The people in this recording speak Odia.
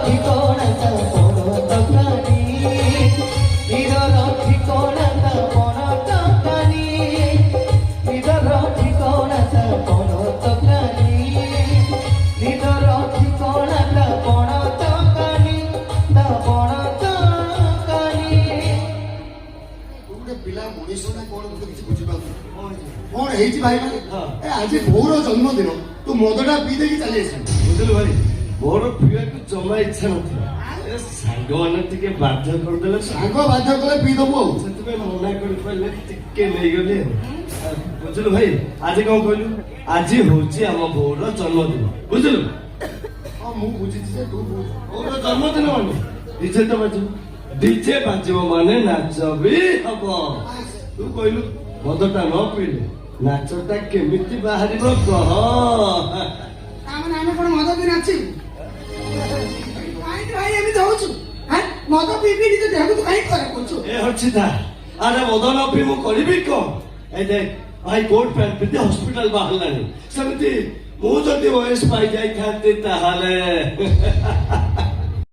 ঠিকনাটা বড় দোকানি ঈদর ঠিকনাটা বড় দোকানি ঈদর ঠিকনাটা বড় দোকানি ঈদর ঠিকনাটা বড় দোকানি তা বড় দোকানি। ଗୋଟେ ପିଲା ମଣିଷ ନା କଣ ମୁଁ ତ କିଛି ବୁଝିପାରୁନି କଣ ହେଇଛି ଭାଇ ମାନେ ଆଜି ବୋଉର ଜନ୍ମଦିନ ତୁ ମଦଟା ପିଇ ଦେଇକି ଚାଲି ଆସିବୁ ବୁଝିଲୁ ଭାଇ ମୋର ପିଇବାକୁ ଜମା ଇଚ୍ଛା ନଥିଲା ଏ ସାଙ୍ଗମାନେ ଟିକେ ବାଧ୍ୟ କରିଦେଲେ ସାଙ୍ଗ ବାଧ୍ୟ କଲେ ପିଇ ଦବୁ ଆଉ ସେଥିପାଇଁ ମନା କରିପାରିଲେ ଟିକେ ନେଇଗଲି ଆଉ ବୁଝିଲୁ ଭାଇ ଆଜି କଣ କହିଲୁ ଆଜି ହଉଛି ଆମ ବୋଉର ଜନ୍ମଦିନ ବୁଝିଲୁ ହଁ ମୁଁ ବୁଝିଛି ଯେ ତୁ ବୋଉର ଜନ୍ମଦିନ ମାନେ ଡିଜେ ତ ବାଜିବ ଡିଜେ ବାଜିବ ମାନେ ନାଚ ବି ହବ ତୁ କହିଲୁ ମଦଟା ନ ପିଇଲେ ନାଚଟା କେମିତି ବାହାରିବ କହ ତାମାନେ ଆମେ କଣ ମଦ ପିଇ ନାଚିବୁ କାହିଁକି ଭାଇ ଏମିତି ହଉଛୁ ମଦ ପିଇ ପିଇ ନିଜ ଦେହକୁ ତୁ କାହିଁକି ଖରାପ କରୁଛୁ ଏ ଅଛି ତା ଆରେ ମଦ ନ ପିଇ ମୁଁ କରିବି କଣ ଏ ଦେଖ ଭାଇ କୋଟ ପ୍ୟାଣ୍ଟ ପିନ୍ଧି ହସ୍ପିଟାଲ ବାହାରିଲାଣି ସେମିତି ମୁଁ ଯଦି ଓଏସ୍ ପାଇ ଯାଇଥାନ୍ତି ତାହେଲେ